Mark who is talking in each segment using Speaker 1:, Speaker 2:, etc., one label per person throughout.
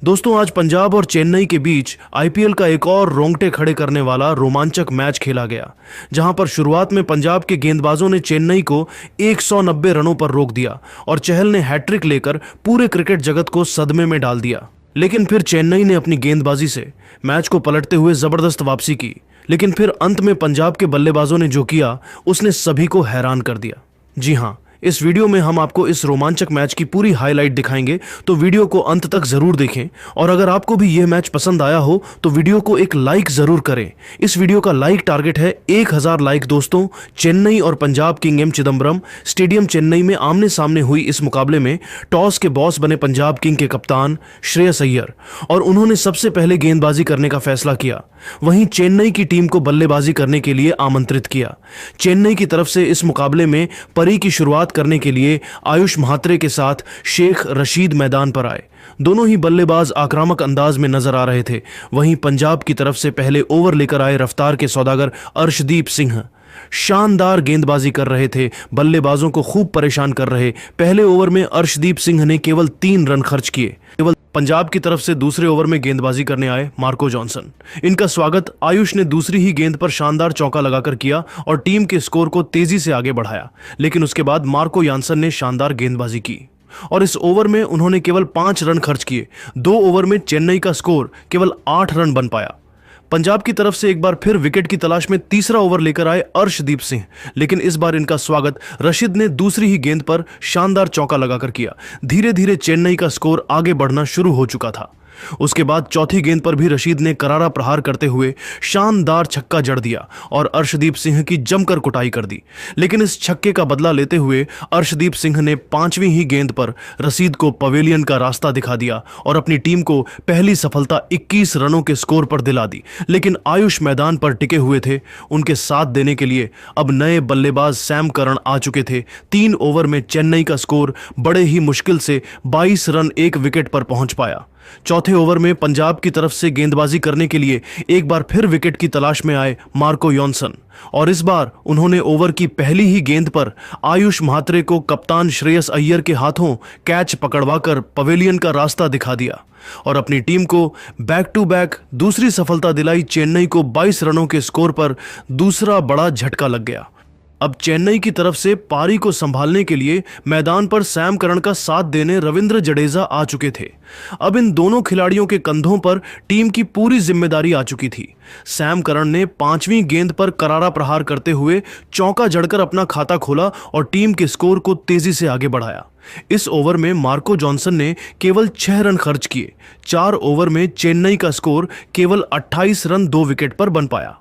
Speaker 1: दोस्तों, आज पंजाब और चेन्नई के बीच आईपीएल का एक और रोंगटे खड़े करने वाला रोमांचक मैच खेला गया, जहां पर शुरुआत में पंजाब के गेंदबाजों ने चेन्नई को 190 रनों पर रोक दिया और चहल ने हैट्रिक लेकर पूरे क्रिकेट जगत को सदमे में डाल दिया। लेकिन फिर चेन्नई ने अपनी गेंदबाजी से मैच को पलटते हुए जबरदस्त वापसी की, लेकिन फिर अंत में पंजाब के बल्लेबाजों ने जो किया उसने सभी को हैरान कर दिया। जी हां, इस वीडियो में हम आपको इस रोमांचक मैच की पूरी हाईलाइट दिखाएंगे, तो वीडियो को अंत तक जरूर देखें। और अगर आपको भी यह मैच पसंद आया हो तो वीडियो को एक लाइक जरूर करें। इस वीडियो का लाइक टारगेट है 1000 लाइक। दोस्तों, चेन्नई और Punjab king M Chidambaram stadium Chennai में आमने सामने हुई इस मुकाबले में टॉस के बॉस बने पंजाब किंग के कप्तान श्रेयस अय्यर और उन्होंने सबसे पहले गेंदबाजी करने का फैसला किया। वहीं चेन्नई की टीम को बल्लेबाजी करने के लिए आमंत्रित किया। चेन्नई की तरफ से इस मुकाबले में परी की शुरुआत करने के लिए आयुष म्हात्रे के साथ शेख रशीद मैदान पर आए। दोनों ही बल्लेबाज आक्रामक अंदाज में नजर आ रहे थे। वहीं पंजाब की तरफ से पहले ओवर लेकर आए रफ्तार के सौदागर अर्शदीप सिंह शानदार गेंदबाजी कर रहे थे, बल्लेबाजों को खूब परेशान कर रहे। पहले ओवर में अर्शदीप सिंह ने केवल 3 रन खर्च किए। केवल पंजाब की तरफ से दूसरे ओवर में गेंदबाजी करने आए मार्को जॉनसन। इनका स्वागत आयुष ने दूसरी ही गेंद पर शानदार चौका लगाकर किया और टीम के स्कोर को तेजी से आगे बढ़ाया। लेकिन उसके बाद मार्को जॉनसन ने शानदार गेंदबाजी की और इस ओवर में उन्होंने केवल 5 रन खर्च किए। 2 ओवर में चेन्नई का स्कोर केवल 8 रन बन पाया। पंजाब की तरफ से एक बार फिर विकेट की तलाश में तीसरा ओवर लेकर आए अर्शदीप सिंह, लेकिन इस बार इनका स्वागत रशीद ने दूसरी ही गेंद पर शानदार चौका लगाकर किया। धीरे धीरे चेन्नई का स्कोर आगे बढ़ना शुरू हो चुका था। उसके बाद चौथी गेंद पर भी रशीद ने करारा प्रहार करते हुए शानदार छक्का जड़ दिया और अर्शदीप सिंह की जमकर कुटाई कर दी। लेकिन इस छक्के का बदला लेते हुए अर्शदीप सिंह ने 5वीं ही गेंद पर रशीद को पवेलियन का रास्ता दिखा दिया और अपनी टीम को पहली सफलता 21 रनों के स्कोर पर दिला दी। लेकिन आयुष मैदान पर टिके हुए थे। उनके साथ देने के लिए अब नए बल्लेबाज सैम करन आ चुके थे। 3 ओवर में चेन्नई का स्कोर बड़े ही मुश्किल से 22 रन 1 विकेट पर पहुंच पाया। चौथे ओवर में पंजाब की तरफ से गेंदबाजी करने के लिए एक बार फिर विकेट की तलाश में आए मार्को जॉनसन और इस बार उन्होंने ओवर की पहली ही गेंद पर आयुष म्हात्रे को कप्तान श्रेयस अय्यर के हाथों कैच पकड़वाकर पवेलियन का रास्ता दिखा दिया और अपनी टीम को बैक टू बैक दूसरी सफलता दिलाई। चेन्नई को 22 रनों के स्कोर पर दूसरा बड़ा झटका लग गया। अब चेन्नई की तरफ से पारी को संभालने के लिए मैदान पर सैम करन का साथ देने रविंद्र जडेजा आ चुके थे। अब इन दोनों खिलाड़ियों के कंधों पर टीम की पूरी जिम्मेदारी आ चुकी थी। सैम करन ने 5वीं गेंद पर करारा प्रहार करते हुए चौका जड़कर अपना खाता खोला और टीम के स्कोर को तेजी से आगे बढ़ाया। इस ओवर में मार्को जॉनसन ने केवल 6 रन खर्च किए। 4 ओवर में चेन्नई का स्कोर केवल 28 रन 2 विकेट पर बन पाया।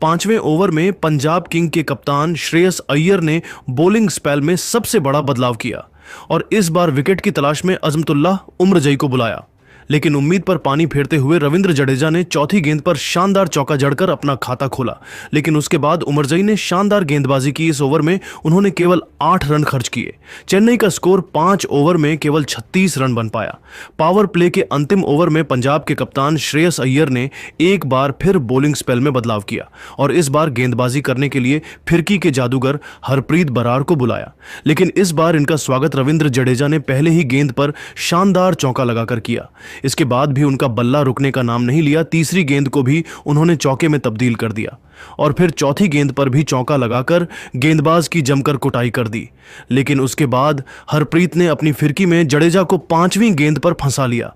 Speaker 1: 5वें ओवर में पंजाब किंग के कप्तान श्रेयस अय्यर ने बॉलिंग स्पेल में सबसे बड़ा बदलाव किया और इस बार विकेट की तलाश में अजमतुल्लाह उमरजई को बुलाया। लेकिन उम्मीद पर पानी फेरते हुए रविंद्र जडेजा ने चौथी गेंद पर शानदार चौका जड़कर अपना खाता खोला। लेकिन उसके बाद उमरजई ने शानदार गेंदबाजी की। इस ओवर में उन्होंने केवल 8 रन खर्च किए। चेन्नई का स्कोर 5 ओवर में केवल 36 रन बन पाया। पावर प्ले के अंतिम ओवर में पंजाब के कप्तान श्रेयस अय्यर ने एक बार फिर बॉलिंग स्पेल में बदलाव किया और इस बार गेंदबाजी करने के लिए फिरकी के जादूगर हरप्रीत बरार को बुलाया। लेकिन इस बार इनका स्वागत रविंद्र जडेजा ने पहले ही गेंद पर शानदार चौका लगाकर किया। इसके बाद भी उनका बल्ला रुकने का नाम नहीं लिया। तीसरी गेंद को भी उन्होंने चौके में तब्दील कर दिया और फिर चौथी गेंद पर भी चौका लगाकर गेंदबाज की जमकर कुटाई कर दी। लेकिन उसके बाद हरप्रीत ने अपनी फिरकी में जडेजा को 5वीं गेंद पर फंसा लिया।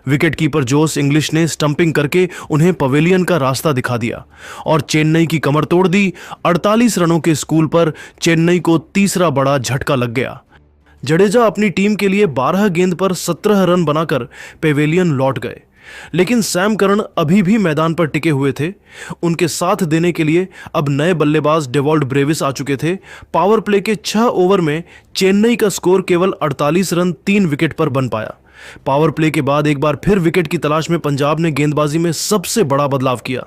Speaker 1: विकेटकीपर जोस इंग्लिश ने स्टंपिंग करके उन्हें पवेलियन का रास्ता दिखा दिया और चेन्नई की कमर तोड़ दी। 48 रनों के स्कोर पर चेन्नई को तीसरा बड़ा झटका लग गया। जडेजा अपनी टीम के लिए 12 गेंद पर 17 रन बनाकर पेवेलियन लौट गए। लेकिन सैम करन अभी भी मैदान पर टिके हुए थे। उनके साथ देने के लिए अब नए बल्लेबाज डेवॉल्ट ब्रेविस आ चुके थे। पावर प्ले के 6 ओवर में चेन्नई का स्कोर केवल 48 रन 3 विकेट पर बन पाया। पावर प्ले के बाद एक बार फिर विकेट की तलाश में पंजाब ने गेंदबाजी में सबसे बड़ा बदलाव किया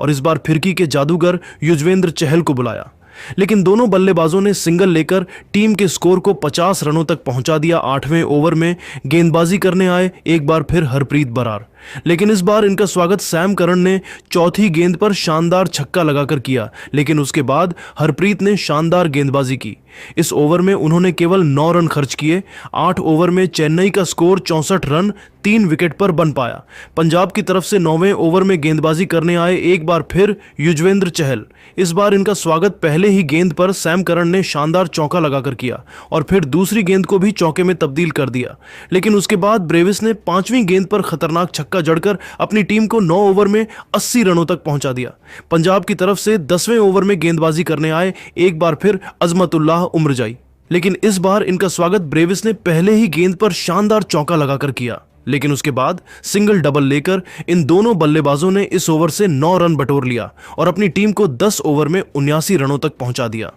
Speaker 1: और इस बार फिरकी के जादूगर युजवेंद्र चहल को बुलाया। लेकिन दोनों बल्लेबाजों ने सिंगल लेकर टीम के स्कोर को 50 रनों तक पहुंचा दिया। 8वें ओवर में गेंदबाजी करने आए एक बार फिर हरप्रीत बरार। लेकिन इस बार इनका स्वागत सैम करन ने चौथी गेंद पर शानदार छक्का लगाकर किया। लेकिन उसके बाद हरप्रीत ने शानदार गेंदबाजी की। इस ओवर में उन्होंने केवल 9 रन खर्च किए। 8 ओवर में चेन्नई का स्कोर 64 रन 3 विकेट पर बन पाया। पंजाब की तरफ से 9वें ओवर में गेंदबाजी करने आए एक बार फिर युजवेंद्र चहल। इस बार इनका स्वागत पहले ही गेंद पर सैम करन ने शानदार चौका लगाकर किया और फिर दूसरी गेंद को भी चौके में तब्दील कर दिया। लेकिन उसके बाद ब्रेविस ने 5वीं गेंद पर खतरनाक छक्का जड़कर अपनी टीम को 9 ओवर में 80 रनों तक पहुंचा दिया। पंजाब की तरफ से 10वें ओवर में गेंदबाजी करने आए एक बार फिर अजमतुल्लाह उमरजाई। लेकिन इस बार इनका स्वागत ब्रेविस ने पहले ही गेंद पर शानदार चौका लगाकर किया। लेकिन उसके बाद सिंगल डबल लेकर इन दोनों बल्लेबाजों ने इस ओवर से 9 रन बटोर लिया और अपनी टीम को 10 ओवर में 79 रनों तक पहुंचा दिया।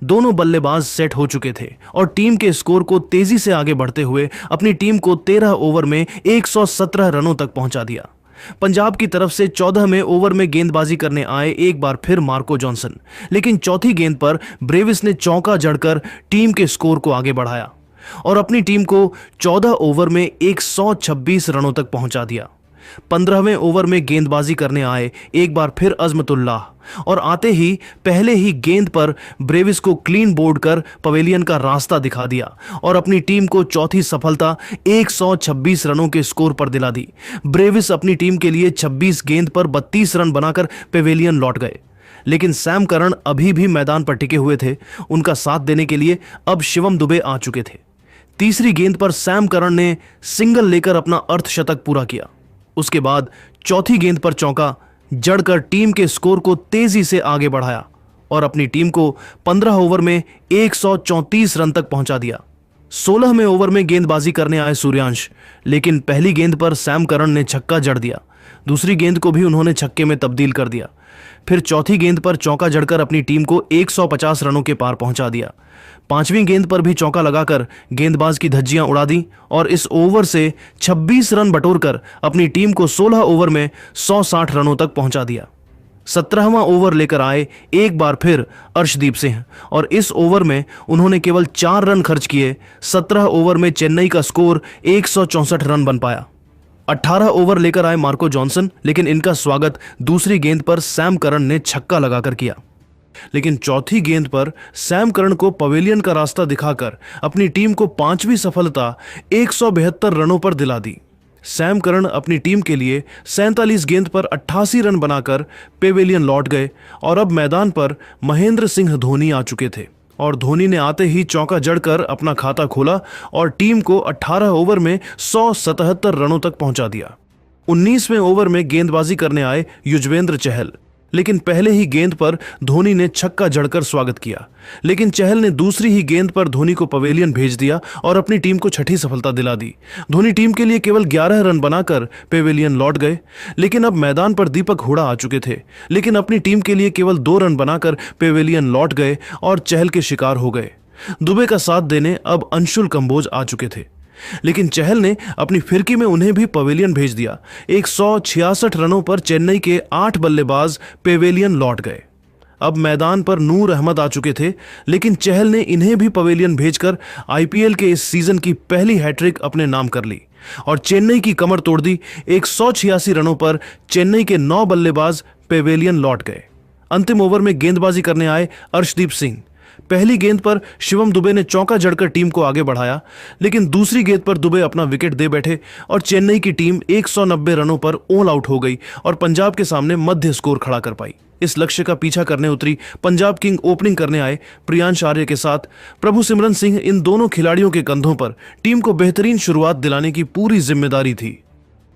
Speaker 1: दोनों बल्लेबाज सेट हो चुके थे और टीम के स्कोर को तेजी से आगे बढ़ते हुए अपनी टीम को 13 ओवर में 117 रनों तक पहुंचा दिया। पंजाब की तरफ से 14वें ओवर में गेंदबाजी करने आए एक बार फिर मार्को जॉनसन। लेकिन चौथी गेंद पर ब्रेविस ने चौका जड़कर टीम के स्कोर को आगे बढ़ाया और अपनी टीम को 14 ओवर में 126 रनों तक पहुंचा दिया। 15वें ओवर में गेंदबाजी करने आए एक बार फिर अजमतुल्लाह और आते ही पहले ही गेंद पर ब्रेविस को क्लीन बोल्ड कर पवेलियन का रास्ता दिखा दिया और अपनी टीम को चौथी सफलता 126 रनों के स्कोर पर दिला दी। ब्रेविस अपनी टीम के लिए 26 गेंद पर 32 रन बनाकर पवेलियन लौट गए। लेकिन सैम करन अभी भी मैदान पर टिके हुए थे। उनका साथ देने के लिए अब शिवम दुबे आ चुके थे। तीसरी गेंद पर सैम करन ने सिंगल लेकर अपना अर्धशतक पूरा किया। उसके बाद चौथी गेंद पर चौका जड़कर टीम के स्कोर को तेजी से आगे बढ़ाया और अपनी टीम को 15 ओवर में 134 रन तक पहुंचा दिया। 16वें ओवर में गेंदबाजी करने आए सूर्यांश, लेकिन पहली गेंद पर सैम करन ने छक्का जड़ दिया। दूसरी गेंद को भी उन्होंने छक्के में तब्दील कर दिया। फिर चौथी गेंद पर चौका जड़कर अपनी टीम को 150 रनों के पार पहुंचा दिया। 5वीं गेंद पर भी चौका लगाकर गेंदबाज की धज्जियां उड़ा दी और इस ओवर से 26 रन बटोरकर अपनी टीम को 16 ओवर में 160 रनों तक पहुंचा दिया। 17वां ओवर लेकर आए एक बार फिर अर्शदीप सिंह और इस ओवर में उन्होंने केवल 4 रन खर्च किए। 17 ओवर में चेन्नई का स्कोर 164 रन बन पाया। 18 ओवर लेकर आए मार्को जॉनसन, लेकिन इनका स्वागत दूसरी गेंद पर सैम करन ने छक्का लगाकर किया। लेकिन चौथी गेंद पर सैम करन को पवेलियन का रास्ता दिखाकर अपनी टीम को 5वीं सफलता 172 रनों पर दिला दी। सैम करन अपनी टीम के लिए 47 गेंद पर 88 रन बनाकर पवेलियन लौट गए और अब मैदान पर महेंद्र सिंह धोनी आ चुके थे और धोनी ने आते ही चौका जड़कर अपना खाता खोला और टीम को 18 ओवर में 177 रनों तक पहुंचा दिया। 19वें ओवर में गेंदबाजी करने आए युजवेंद्र चहल, लेकिन पहले ही गेंद पर धोनी ने छक्का जड़कर स्वागत किया। लेकिन चहल ने दूसरी ही गेंद पर धोनी को पवेलियन भेज दिया और अपनी टीम को छठी सफलता दिला दी। धोनी टीम के लिए केवल 11 रन बनाकर पवेलियन लौट गए। लेकिन अब मैदान पर दीपक हुडा आ चुके थे, लेकिन अपनी टीम के लिए केवल 2 रन बनाकर पवेलियन लौट गए और चहल के शिकार हो गए। दुबे का साथ देने अब अंशुल कंबोज आ चुके थे, लेकिन चहल ने अपनी फिरकी में उन्हें भी पवेलियन भेज दिया। 166 रनों पर चेन्नई के 8 बल्लेबाज पवेलियन लौट गए। अब मैदान पर नूर अहमद आ चुके थे, लेकिन चहल ने इन्हें भी पवेलियन भेजकर आईपीएल के इस सीजन की पहली हैट्रिक अपने नाम कर ली और चेन्नई की कमर तोड़ दी। 186 रनों पर चेन्नई के 9 बल्लेबाज पवेलियन लौट गए। अंतिम ओवर में गेंदबाजी करने आए अर्शदीप सिंह। पहली गेंद पर शिवम दुबे ने चौका जड़कर टीम को आगे बढ़ाया, लेकिन दूसरी गेंद पर दुबे अपना विकेट दे बैठे और चेन्नई की टीम 190 रनों पर ऑल आउट हो गई और पंजाब के सामने मध्य स्कोर खड़ा कर पाई। इस लक्ष्य का पीछा करने उतरी पंजाब किंग ओपनिंग करने आए प्रियांश आर्य के साथ प्रभु सिमरन सिंह। इन दोनों खिलाड़ियों के कंधों पर टीम को बेहतरीन शुरुआत दिलाने की पूरी जिम्मेदारी थी।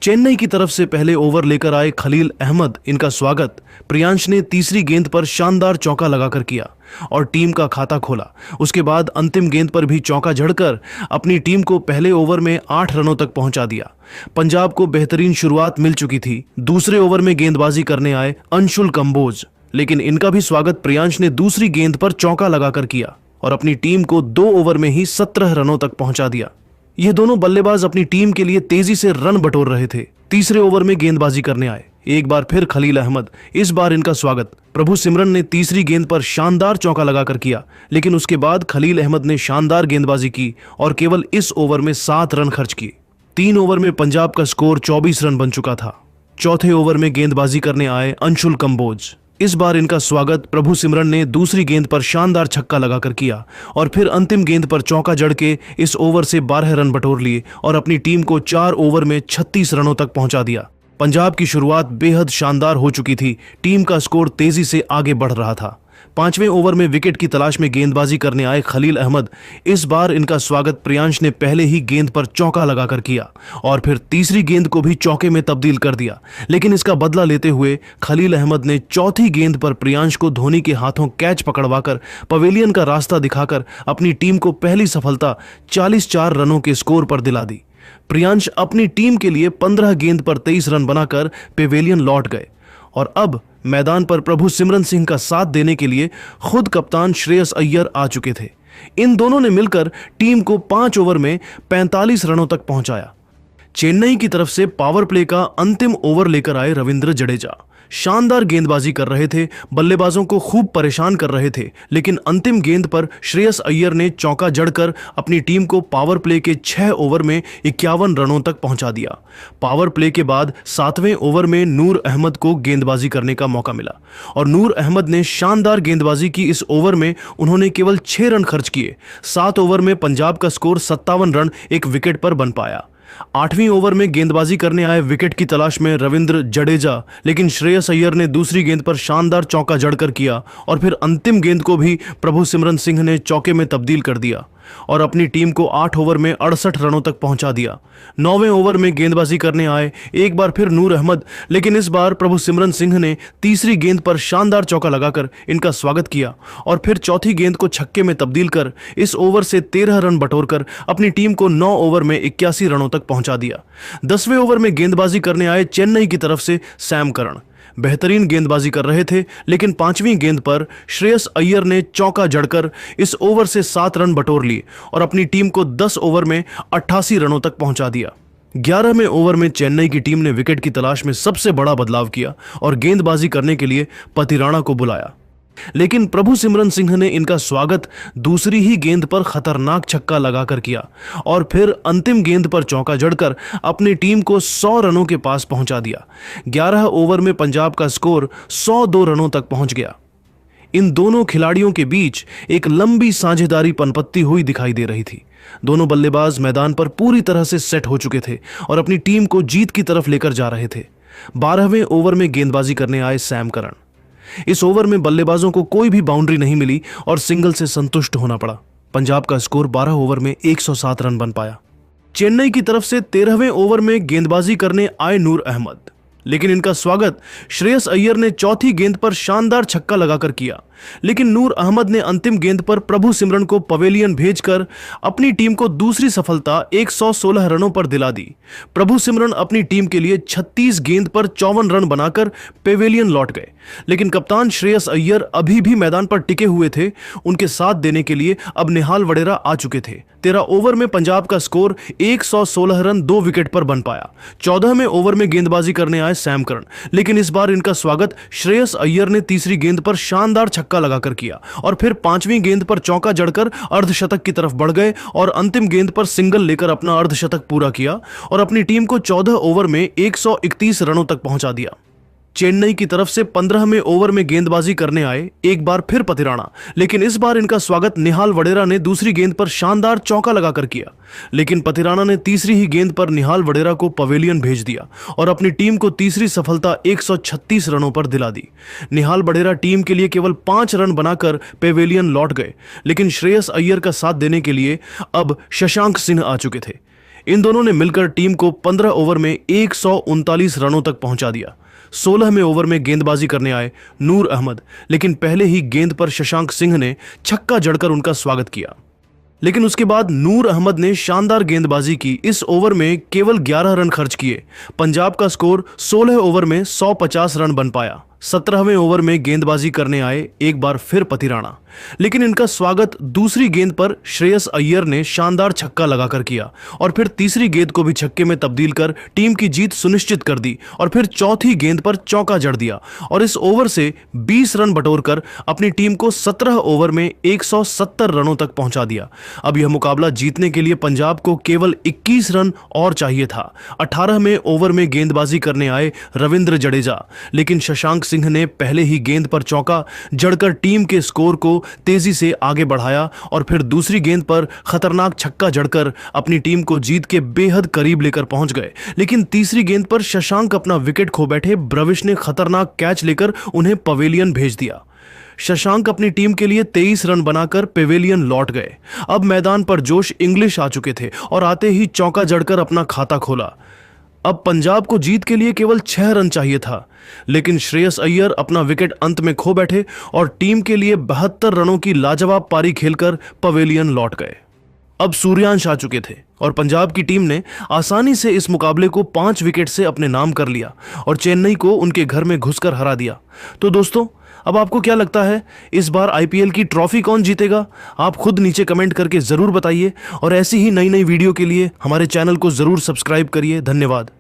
Speaker 1: चेन्नई की तरफ से पहले ओवर लेकर आए खलील अहमद। इनका स्वागत प्रियांश ने तीसरी गेंद पर शानदार चौका लगाकर किया और टीम का खाता खोला। उसके बाद अंतिम गेंद पर भी चौका जड़कर अपनी टीम को पहले ओवर में 8 रनों तक पहुंचा दिया। पंजाब को बेहतरीन शुरुआत मिल चुकी थी। दूसरे ओवर में गेंदबाजी करने आए अंशुल कंबोज, लेकिन इनका भी स्वागत प्रियांश ने दूसरी गेंद पर चौका लगाकर किया और अपनी टीम को 2 ओवर में ही 17 रनों तक पहुंचा दिया। ये दोनों बल्लेबाज अपनी टीम के लिए तेजी से रन बटोर रहे थे। तीसरे ओवर में गेंदबाजी करने आए एक बार फिर खलील अहमद। इस बार इनका स्वागत प्रभु सिमरन ने तीसरी गेंद पर शानदार चौका लगाकर किया, लेकिन उसके बाद खलील अहमद ने शानदार गेंदबाजी की और केवल इस ओवर में 7 रन खर्च किए। 3 ओवर में पंजाब का स्कोर 24 रन बन चुका था। चौथे ओवर में गेंदबाजी करने आए अंशुल कंबोज। इस बार इनका स्वागत प्रभु सिमरन ने दूसरी गेंद पर शानदार छक्का लगाकर किया और फिर अंतिम गेंद पर चौका जड़ के इस ओवर से 12 रन बटोर लिए और अपनी टीम को 4 ओवर में 36 रनों तक पहुंचा दिया। पंजाब की शुरुआत बेहद शानदार हो चुकी थी। टीम का स्कोर तेजी से आगे बढ़ रहा था। 5वें ओवर में विकेट की तलाश में गेंदबाजी करने आए खलील अहमद। इस बार इनका स्वागत प्रियांश ने पहले ही गेंद पर चौका लगाकर किया और फिर तीसरी गेंद को भी चौके में तब्दील कर दिया। लेकिन इसका बदला लेते हुए खलील अहमद ने चौथी गेंद पर प्रियांश को धोनी के हाथों कैच पकड़वाकर पवेलियन का रास्ता दिखाकर अपनी टीम को पहली सफलता 44 रनों के स्कोर पर दिला दी। प्रियांश अपनी टीम के लिए 15 गेंद पर 23 रन बनाकर पेवेलियन लौट गए और अब मैदान पर प्रभु सिमरन सिंह का साथ देने के लिए खुद कप्तान श्रेयस अय्यर आ चुके थे। इन दोनों ने मिलकर टीम को 5 ओवर में 45 रनों तक पहुंचाया। चेन्नई की तरफ से पावर प्ले का अंतिम ओवर लेकर आए रविंद्र जडेजा। शानदार गेंदबाजी कर रहे थे, बल्लेबाजों को खूब परेशान कर रहे थे, लेकिन अंतिम गेंद पर श्रेयस अय्यर ने चौका जड़कर अपनी टीम को पावर प्ले के 6 ओवर में 51 रनों तक पहुंचा दिया। पावर प्ले के बाद 7वें ओवर में नूर अहमद को गेंदबाजी करने का मौका मिला और नूर अहमद ने शानदार गेंदबाजी की। इस ओवर में उन्होंने केवल 6 रन खर्च किए। 7 ओवर में पंजाब का स्कोर 57 रन एक विकेट पर बन पाया। 8वीं ओवर में गेंदबाजी करने आए विकेट की तलाश में रविंद्र जडेजा, लेकिन श्रेयस अय्यर ने दूसरी गेंद पर शानदार चौका जड़कर किया और फिर अंतिम गेंद को भी प्रभु सिमरन सिंह ने चौके में तब्दील कर दिया और अपनी टीम को 8 ओवर में 68 रनों तक पहुंचा दिया। 9वें ओवर में गेंदबाजी करने आए एक बार फिर नूर अहमद, लेकिन इस बार प्रभु सिमरन सिंह ने तीसरी गेंद पर शानदार चौका लगाकर इनका स्वागत किया और फिर चौथी गेंद को छक्के में तब्दील कर इस ओवर से 13 रन बटोरकर अपनी टीम को 9 ओवर में 81 रनों तक पहुंचा दिया। 10वें ओवर में गेंदबाजी करने आए चेन्नई की तरफ से सैम करन। बेहतरीन गेंदबाजी कर रहे थे, लेकिन 5वीं गेंद पर श्रेयस अय्यर ने चौका जड़कर इस ओवर से 7 रन बटोर लिए और अपनी टीम को 10 ओवर में 88 रनों तक पहुंचा दिया। 11वें ओवर में चेन्नई की टीम ने विकेट की तलाश में सबसे बड़ा बदलाव किया और गेंदबाजी करने के लिए पतिराणा को बुलाया, लेकिन प्रभु सिमरन सिंह ने इनका स्वागत दूसरी ही गेंद पर खतरनाक छक्का लगाकर किया और फिर अंतिम गेंद पर चौका जड़कर अपनी टीम को 100 रनों के पास पहुंचा दिया। 11 ओवर में पंजाब का स्कोर 102 रनों तक पहुंच गया। इन दोनों खिलाड़ियों के बीच एक लंबी साझेदारी पनपत्ती हुई दिखाई दे रही थी। दोनों बल्लेबाज मैदान पर पूरी तरह से सेट हो चुके थे और अपनी टीम को जीत की तरफ लेकर जा रहे थे। 12वें ओवर में गेंदबाजी करने आए सैम करन। इस ओवर में बल्लेबाजों को कोई भी बाउंड्री नहीं मिली और सिंगल से संतुष्ट होना पड़ा। पंजाब का स्कोर 12 ओवर में 107 रन बन पाया। चेन्नई की तरफ से 13वें ओवर में गेंदबाजी करने आए नूर अहमद, लेकिन इनका स्वागत श्रेयस अय्यर ने चौथी गेंद पर शानदार छक्का लगाकर किया, लेकिन नूर अहमद ने अंतिम गेंद पर प्रभु सिमरन को पवेलियन भेजकर अपनी टीम को दूसरी सफलता 116 रनों पर दिला दी। प्रभु सिमरन अपनी टीम के लिए 36 गेंद पर 54 रन बनाकर पेवेलियन लौट गए, लेकिन कप्तान श्रेयस अय्यर अभी भी मैदान पर टिके हुए थे। उनके साथ देने के लिए अब निहाल वडेरा आ चुके थे। 13 ओवर में पंजाब का स्कोर 116 रन 2 विकेट पर बन पाया। 14वें ओवर में गेंदबाजी करने आए सैम करन, लेकिन इस बार इनका स्वागत श्रेयस अय्यर ने तीसरी गेंद पर शानदार छक्का लगाकर किया और फिर 5वीं गेंद पर चौका जड़कर अर्धशतक की तरफ बढ़ गए और अंतिम गेंद पर सिंगल लेकर अपना अर्धशतक पूरा किया और अपनी टीम को 14 ओवर में 131 रनों तक पहुंचा दिया। चेन्नई की तरफ से 15वें ओवर में गेंदबाजी करने आए एक बार फिर पतिराणा, लेकिन इस बार इनका स्वागत निहाल वडेरा ने दूसरी गेंद पर शानदार चौका लगाकर किया, लेकिन पतिराणा ने तीसरी ही गेंद पर निहाल वडेरा को पवेलियन भेज दिया और अपनी टीम को तीसरी सफलता 136 रनों पर दिला दी। निहाल वडेरा टीम के लिए केवल 5 रन बनाकर पेवेलियन लौट गए, लेकिन श्रेयस अय्यर का साथ देने के लिए अब शशांक सिंह आ चुके थे। इन दोनों ने मिलकर टीम को 15 ओवर में 139 रनों तक पहुंचा दिया। 16वें ओवर में गेंदबाजी करने आए नूर अहमद, लेकिन पहले ही गेंद पर शशांक सिंह ने छक्का जड़कर उनका स्वागत किया, लेकिन उसके बाद नूर अहमद ने शानदार गेंदबाजी की। इस ओवर में केवल 11 रन खर्च किए। पंजाब का स्कोर 16 ओवर में 150 रन बन पाया। 17वें ओवर में गेंदबाजी करने आए एक बार फिर पतिराणा, लेकिन इनका स्वागत दूसरी गेंद पर श्रेयस अय्यर ने शानदार छक्का लगाकर किया और फिर तीसरी गेंद को भी छक्के में तब्दील कर टीम की जीत सुनिश्चित कर दी और फिर चौथी गेंद पर चौका जड़ दिया और इस ओवर से 20 रन बटोरकर अपनी टीम को 17 ओवर में 170 रनों तक पहुंचा दिया। अब यह मुकाबला जीतने के लिए पंजाब को केवल 21 रन और चाहिए था। 18वें ओवर में गेंदबाजी करने आए रविंद्र जडेजा, लेकिन शशांक सिंह ने पहले ही गेंद पर चौका जड़कर टीम के स्कोर को तेजी से आगे बढ़ाया और फिर दूसरी गेंद पर खतरनाक छक्का जड़कर अपनी टीम को जीत के बेहद करीब लेकर पहुंच गए। लेकिन तीसरी गेंद पर शशांक अपना विकेट खो बैठे। ब्रविश ने खतरनाक कैच लेकर उन्हें पवेलियन भेज दिया। शशांक अपनी टीम के लिए 23 रन बनाकर पेवेलियन लौट गए। अब मैदान पर जोश इंग्लिश आ चुके थे और आते ही चौका जड़कर अपना खाता खोला। अब पंजाब को जीत के लिए केवल 6 रन चाहिए था, लेकिन श्रेयस अय्यर अपना विकेट अंत में खो बैठे और टीम के लिए 72 रनों की लाजवाब पारी खेलकर पवेलियन लौट गए। अब सूर्यांश आ चुके थे और पंजाब की टीम ने आसानी से इस मुकाबले को 5 विकेट से अपने नाम कर लिया और चेन्नई को उनके घर में घुसकर हरा दिया। तो दोस्तों, अब आपको क्या लगता है, इस बार आईपीएल की ट्रॉफी कौन जीतेगा? आप खुद नीचे कमेंट करके जरूर बताइए और ऐसी ही नई नई वीडियो के लिए हमारे चैनल को जरूर सब्सक्राइब करिए। धन्यवाद।